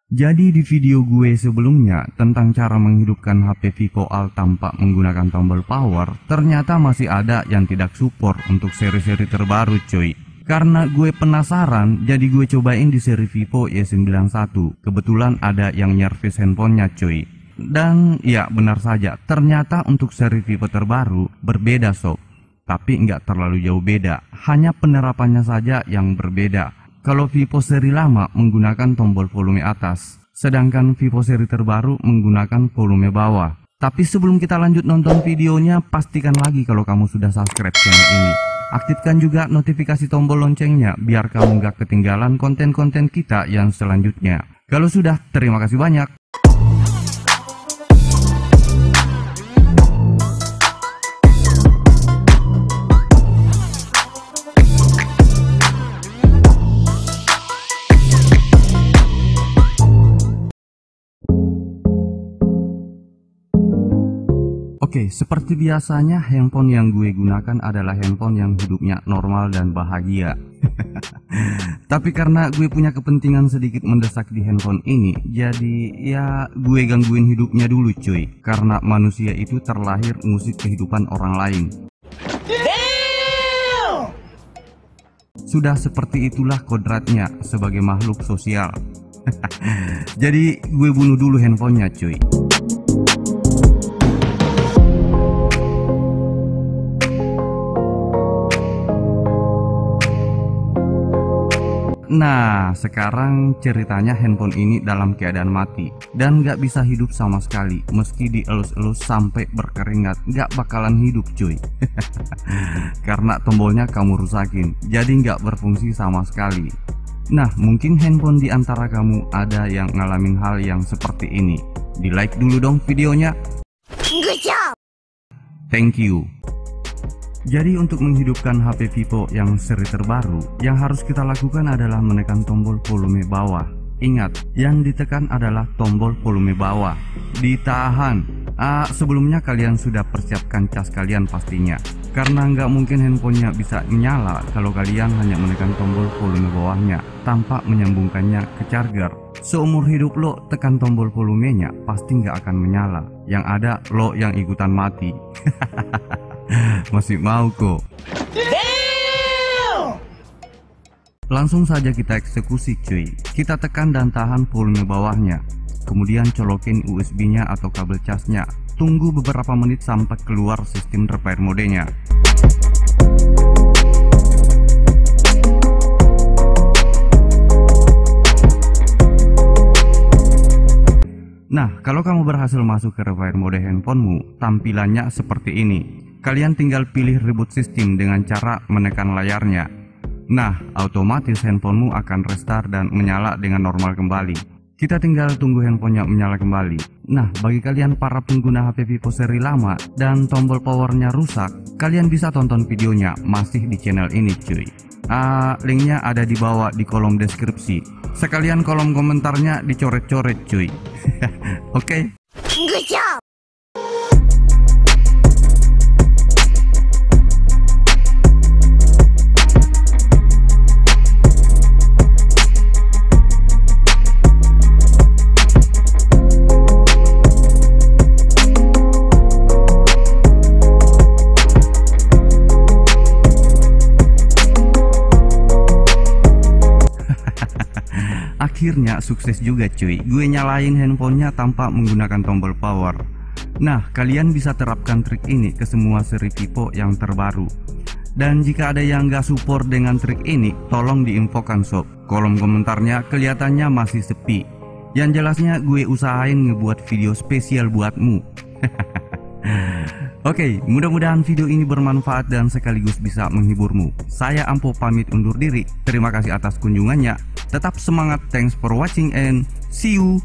Jadi di video gue sebelumnya tentang cara menghidupkan HP Vivo Alt tanpa menggunakan tombol power, ternyata masih ada yang tidak support untuk seri-seri terbaru cuy. Karena gue penasaran, jadi gue cobain di seri Vivo Y91. Kebetulan ada yang nyervis handphonenya cuy. Dan ya benar saja, ternyata untuk seri Vivo terbaru berbeda sob. Tapi nggak terlalu jauh beda, hanya penerapannya saja yang berbeda. Kalau Vivo seri lama menggunakan tombol volume atas, sedangkan Vivo seri terbaru menggunakan volume bawah. Tapi sebelum kita lanjut nonton videonya, pastikan lagi kalau kamu sudah subscribe channel ini. Aktifkan juga notifikasi tombol loncengnya biar kamu gak ketinggalan konten-konten kita yang selanjutnya. Kalau sudah, terima kasih banyak. Oke, seperti biasanya handphone yang gue gunakan adalah handphone yang hidupnya normal dan bahagia. Tapi karena gue punya kepentingan sedikit mendesak di handphone ini, jadi ya gue gangguin hidupnya dulu cuy. Karena manusia itu terlahir ngusik kehidupan orang lain. Sudah seperti itulah kodratnya sebagai makhluk sosial. Jadi gue bunuh dulu handphonenya cuy. Nah, sekarang ceritanya handphone ini dalam keadaan mati dan gak bisa hidup sama sekali. Meski dielus-elus sampai berkeringat, gak bakalan hidup cuy. Karena tombolnya kamu rusakin, jadi gak berfungsi sama sekali. Nah, mungkin handphone di antara kamu ada yang ngalamin hal yang seperti ini. Di like dulu dong videonya. Good job. Thank you. Jadi untuk menghidupkan HP Vivo yang seri terbaru, yang harus kita lakukan adalah menekan tombol volume bawah. Ingat, yang ditekan adalah tombol volume bawah. Ditahan. Sebelumnya kalian sudah persiapkan cas kalian pastinya. Karena nggak mungkin handphonenya bisa nyala kalau kalian hanya menekan tombol volume bawahnya tanpa menyambungkannya ke charger. Seumur hidup lo tekan tombol volumenya pasti nggak akan menyala. Yang ada lo yang ikutan mati. Masih mau kok. Langsung saja kita eksekusi cuy. Kita tekan dan tahan volume bawahnya. Kemudian colokin USB nya atau kabel casnya. Tunggu beberapa menit sampai keluar sistem repair modenya. Nah, kalau kamu berhasil masuk ke repair mode handphonemu, tampilannya seperti ini. Kalian tinggal pilih reboot system dengan cara menekan layarnya. Nah, otomatis handphonemu akan restart dan menyala dengan normal kembali. Kita tinggal tunggu handphonenya menyala kembali. Nah, bagi kalian para pengguna HP Vivo seri lama dan tombol powernya rusak, kalian bisa tonton videonya masih di channel ini cuy. Linknya ada di bawah di kolom deskripsi. Sekalian kolom komentarnya dicoret-coret cuy. Oke? Good job. Akhirnya sukses juga cuy, gue nyalain handphonenya tanpa menggunakan tombol power. Nah, kalian bisa terapkan trik ini ke semua seri Vivo yang terbaru. Dan jika ada yang gak support dengan trik ini, tolong diinfokan sob. Kolom komentarnya kelihatannya masih sepi. Yang jelasnya gue usahain ngebuat video spesial buatmu. Oke, mudah-mudahan video ini bermanfaat dan sekaligus bisa menghiburmu. Saya Ampo pamit undur diri. Terima kasih atas kunjungannya. Tetap semangat, thanks for watching and see you.